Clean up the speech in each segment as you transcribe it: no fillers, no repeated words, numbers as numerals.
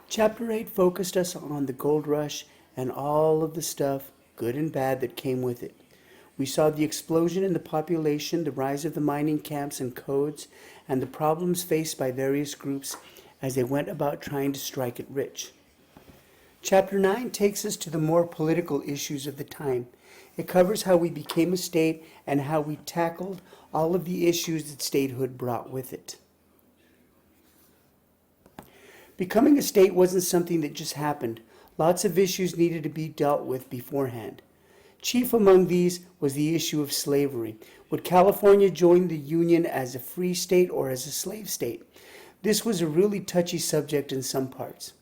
Chapter 8 focused us on the gold rush and all of the stuff, good and bad, that came with it. We saw the explosion in the population, the rise of the mining camps and codes, and the problems faced by various groups as they went about trying to strike it rich. Chapter 9 takes us to the more political issues of the time. It covers how we became a state and how we tackled all of the issues that statehood brought with it. Becoming a state wasn't something that just happened. Lots of issues needed to be dealt with beforehand. Chief among these was the issue of slavery. Would California join the Union as a free state or as a slave state? This was a really touchy subject in some parts.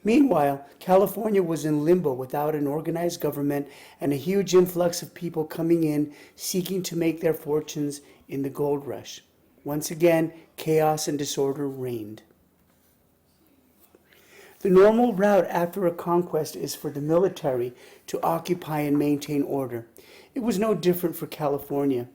Meanwhile, California was in limbo without an organized government and a huge influx of people coming in seeking to make their fortunes in the gold rush. Once again, chaos and disorder reigned. The normal route after a conquest is for the military to occupy and maintain order. It was no different for California.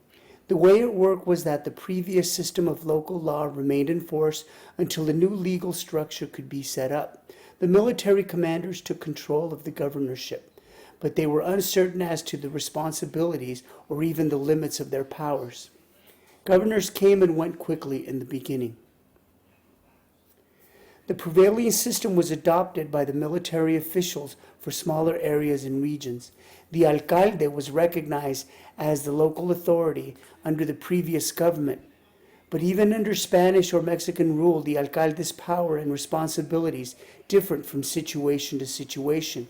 The way it worked was that the previous system of local law remained in force until a new legal structure could be set up. The military commanders took control of the governorship, but they were uncertain as to the responsibilities or even the limits of their powers. Governors came and went quickly in the beginning. The prevailing system was adopted by the military officials for smaller areas and regions. The alcalde was recognized as the local authority under the previous government. But even under Spanish or Mexican rule, the alcalde's power and responsibilities differed from situation to situation.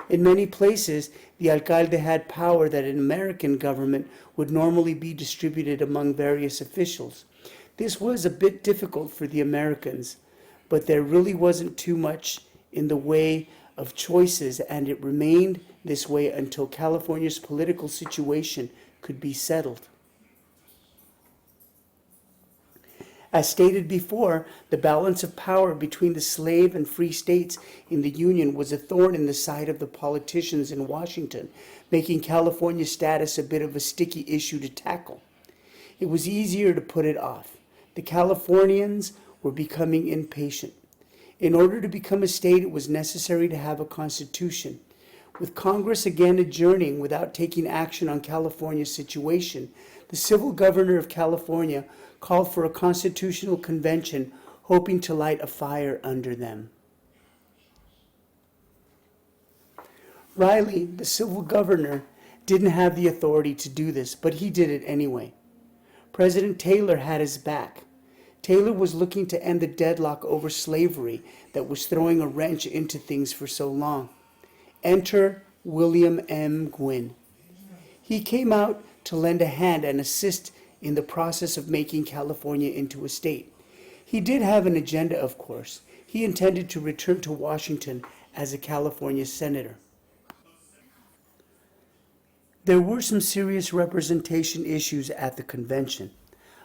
In many places, the alcalde had power that an American government would normally be distributed among various officials. This was a bit difficult for the Americans, but there really wasn't too much in the way of choices, and it remained this way until California's political situation could be settled. As stated before, the balance of power between the slave and free states in the Union was a thorn in the side of the politicians in Washington, making California's status a bit of a sticky issue to tackle. It was easier to put it off. The Californians were becoming impatient. In order to become a state, it was necessary to have a constitution. With Congress again adjourning without taking action on California's situation, the civil governor of California called for a constitutional convention, hoping to light a fire under them. Riley, the civil governor, didn't have the authority to do this, but he did it anyway. President Taylor had his back. Taylor was looking to end the deadlock over slavery that was throwing a wrench into things for so long. Enter William M. Gwin. He came out to lend a hand and assist in the process of making California into a state. He did have an agenda, of course. He intended to return to Washington as a California senator. There were some serious representation issues at the convention.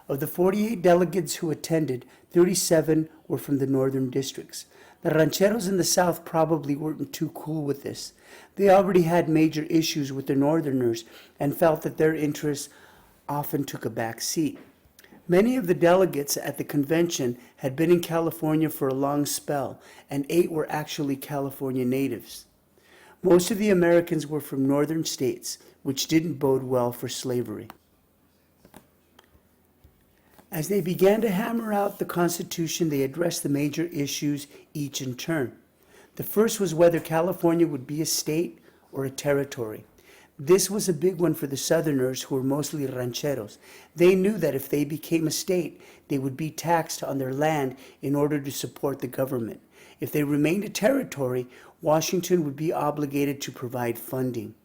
Of the 48 delegates who attended, 37 were from the northern districts. The rancheros in the south probably weren't too cool with this. They already had major issues with the northerners and felt that their interests often took a back seat. Many of the delegates at the convention had been in California for a long spell, and 8 were actually California natives. Most of the Americans were from northern states, which didn't bode well for slavery. As they began to hammer out the Constitution, they addressed the major issues each in turn. The first was whether California would be a state or a territory. This was a big one for the Southerners, who were mostly rancheros. They knew that if they became a state, they would be taxed on their land in order to support the government. If they remained a territory, Washington would be obligated to provide funding.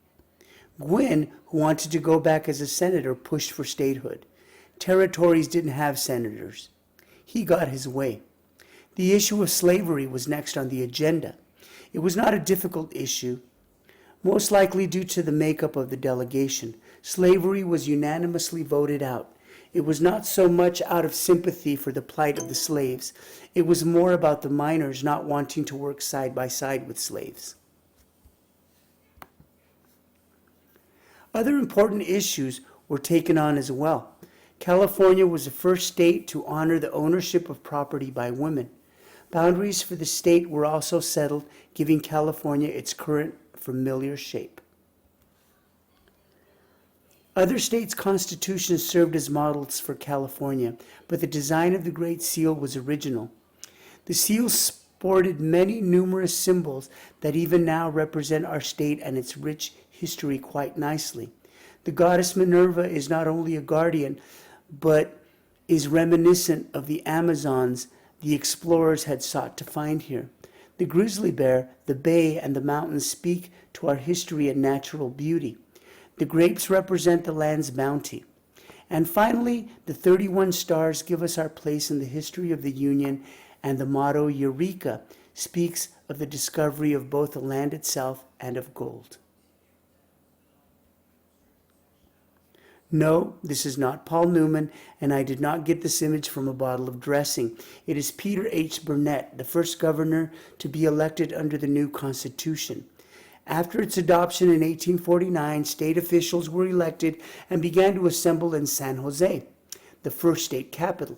Gwin, who wanted to go back as a senator, pushed for statehood. Territories didn't have senators. He got his way. The issue of slavery was next on the agenda. It was not a difficult issue, most likely due to the makeup of the delegation. Slavery was unanimously voted out. It was not so much out of sympathy for the plight of the slaves. It was more about the miners not wanting to work side by side with slaves. Other important issues were taken on as well. California was the first state to honor the ownership of property by women. Boundaries for the state were also settled, giving California its current familiar shape. Other states' constitutions served as models for California, but the design of the Great Seal was original. The seal sported many numerous symbols that even now represent our state and its rich history quite nicely. The goddess Minerva is not only a guardian, but is reminiscent of the Amazons the explorers had sought to find here. The grizzly bear, the bay, and the mountains speak to our history and natural beauty. The grapes represent the land's bounty. And finally, the 31 stars give us our place in the history of the Union, and the motto Eureka speaks of the discovery of both the land itself and of gold. No, this is not Paul Newman, and I did not get this image from a bottle of dressing. It is Peter H. Burnett, the first governor to be elected under the new Constitution. After its adoption in 1849, state officials were elected and began to assemble in San Jose, the first state capital.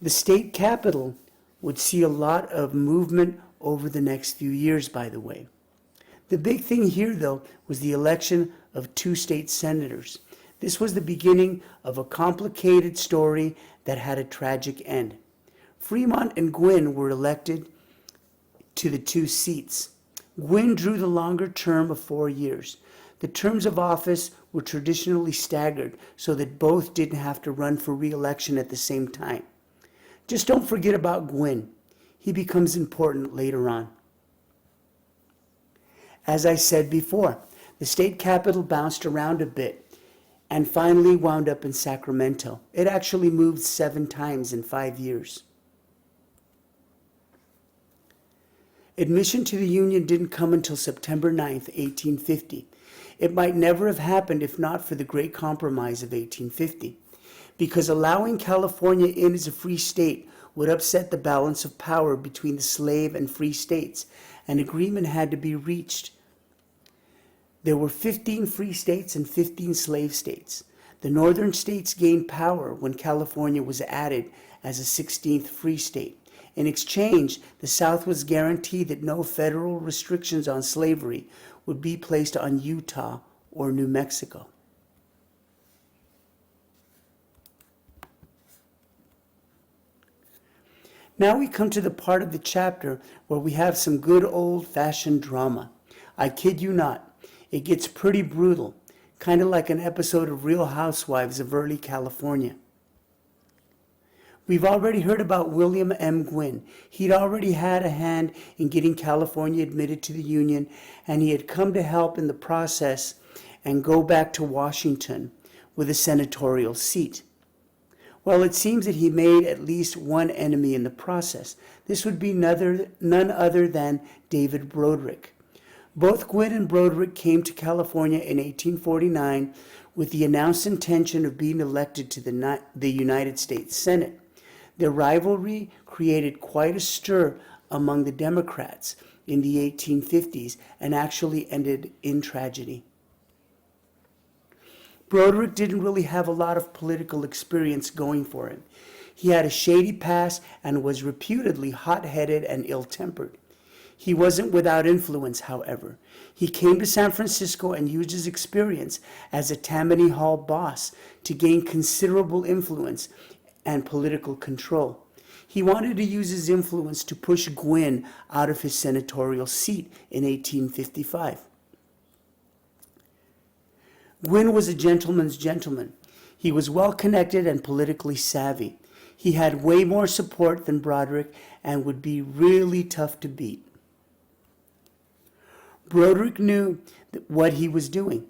The state capital would see a lot of movement over the next few years, by the way. The big thing here, though, was the election of 2 state senators. This was the beginning of a complicated story that had a tragic end. Fremont and Gwin were elected to the 2 seats. Gwin drew the longer term of 4 years. The terms of office were traditionally staggered so that both didn't have to run for re-election at the same time. Just don't forget about Gwin. He becomes important later on. As I said before, the state capital bounced around a bit and finally wound up in Sacramento. It actually moved 7 times in 5 years. Admission to the Union didn't come until September 9th, 1850. It might never have happened if not for the Great Compromise of 1850, because allowing California in as a free state would upset the balance of power between the slave and free states. An agreement had to be reached. There were 15 free states and 15 slave states. The northern states gained power when California was added as a 16th free state. In exchange, the South was guaranteed that no federal restrictions on slavery would be placed on Utah or New Mexico. Now we come to the part of the chapter where we have some good old-fashioned drama. I kid you not. It gets pretty brutal, kind of like an episode of Real Housewives of early California. We've already heard about William M. Gwin. He'd already had a hand in getting California admitted to the Union, and he had come to help in the process and go back to Washington with a senatorial seat. Well, it seems that he made at least one enemy in the process. This would be none other than David Broderick. Both Gwin and Broderick came to California in 1849 with the announced intention of being elected to the United States Senate. Their rivalry created quite a stir among the Democrats in the 1850s and actually ended in tragedy. Broderick didn't really have a lot of political experience going for him. He had a shady past and was reputedly hot-headed and ill-tempered. He wasn't without influence, however. He came to San Francisco and used his experience as a Tammany Hall boss to gain considerable influence and political control. He wanted to use his influence to push Gwin out of his senatorial seat in 1855. Gwin was a gentleman's gentleman. He was well-connected and politically savvy. He had way more support than Broderick and would be really tough to beat. Broderick knew what he was doing.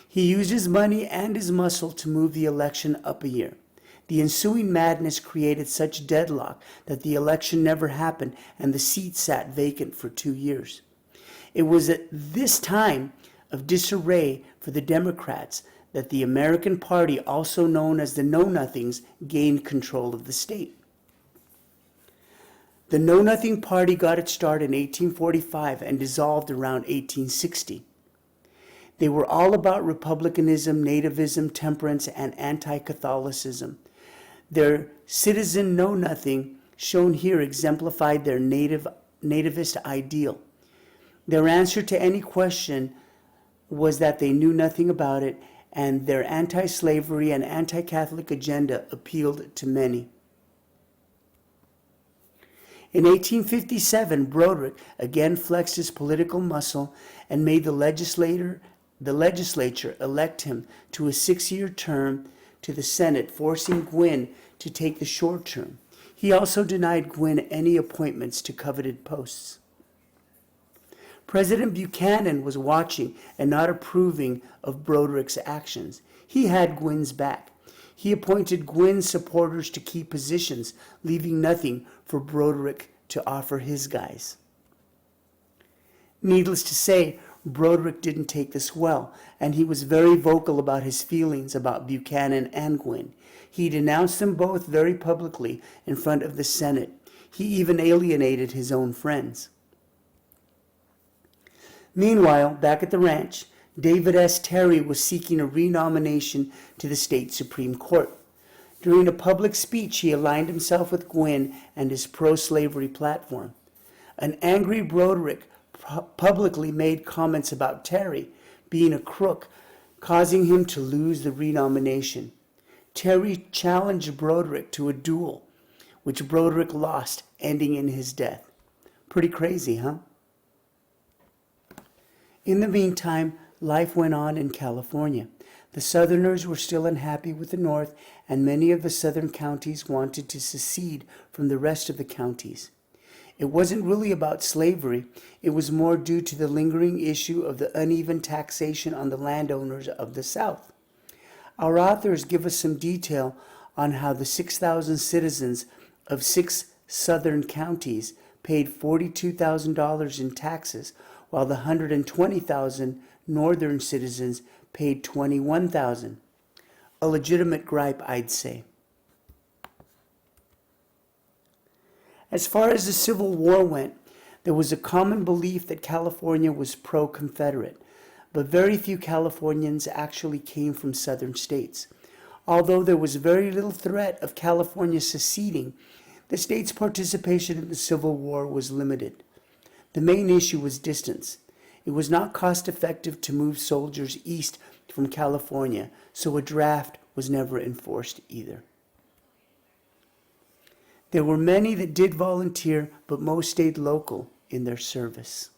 He used his money and his muscle to move the election up a year. The ensuing madness created such deadlock that the election never happened and the seat sat vacant for 2 years. It was at this time of disarray for the Democrats that the American Party, also known as the Know-Nothings, gained control of the state. The Know-Nothing Party got its start in 1845 and dissolved around 1860. They were all about republicanism, nativism, temperance, and anti-Catholicism. Their citizen Know-Nothing shown here exemplified their nativist ideal. Their answer to any question was that they knew nothing about it, and their anti-slavery and anti-Catholic agenda appealed to many. In 1857, Broderick again flexed his political muscle and made the legislature elect him to a 6-year term to the Senate, forcing Gwynn to take the short term. He also denied Gwynn any appointments to coveted posts. President Buchanan was watching and not approving of Broderick's actions. He had Gwynn's back. He appointed Gwynn's supporters to key positions, leaving nothing for Broderick to offer his guys. Needless to say, Broderick didn't take this well, and he was very vocal about his feelings about Buchanan and Gwynn. He denounced them both very publicly in front of the Senate. He even alienated his own friends. Meanwhile, back at the ranch, David S. Terry was seeking a renomination to the state Supreme Court. During a public speech, he aligned himself with Gwynn and his pro-slavery platform. An angry Broderick publicly made comments about Terry being a crook, causing him to lose the renomination. Terry challenged Broderick to a duel, which Broderick lost, ending in his death. Pretty crazy, huh? In the meantime, life went on in California. The Southerners were still unhappy with the North, and many of the southern counties wanted to secede from the rest of the counties. It wasn't really about slavery. It was more due to the lingering issue of the uneven taxation on the landowners of the South. Our authors give us some detail on how the 6,000 citizens of 6 southern counties paid $42,000 in taxes, while the 120,000 northern citizens paid $21,000. A legitimate gripe, I'd say. As far as the Civil War went, there was a common belief that California was pro-Confederate, but very few Californians actually came from southern states. Although there was very little threat of California seceding, the state's participation in the Civil War was limited. The main issue was distance. It was not cost-effective to move soldiers east from California, so a draft was never enforced either. There were many that did volunteer, but most stayed local in their service.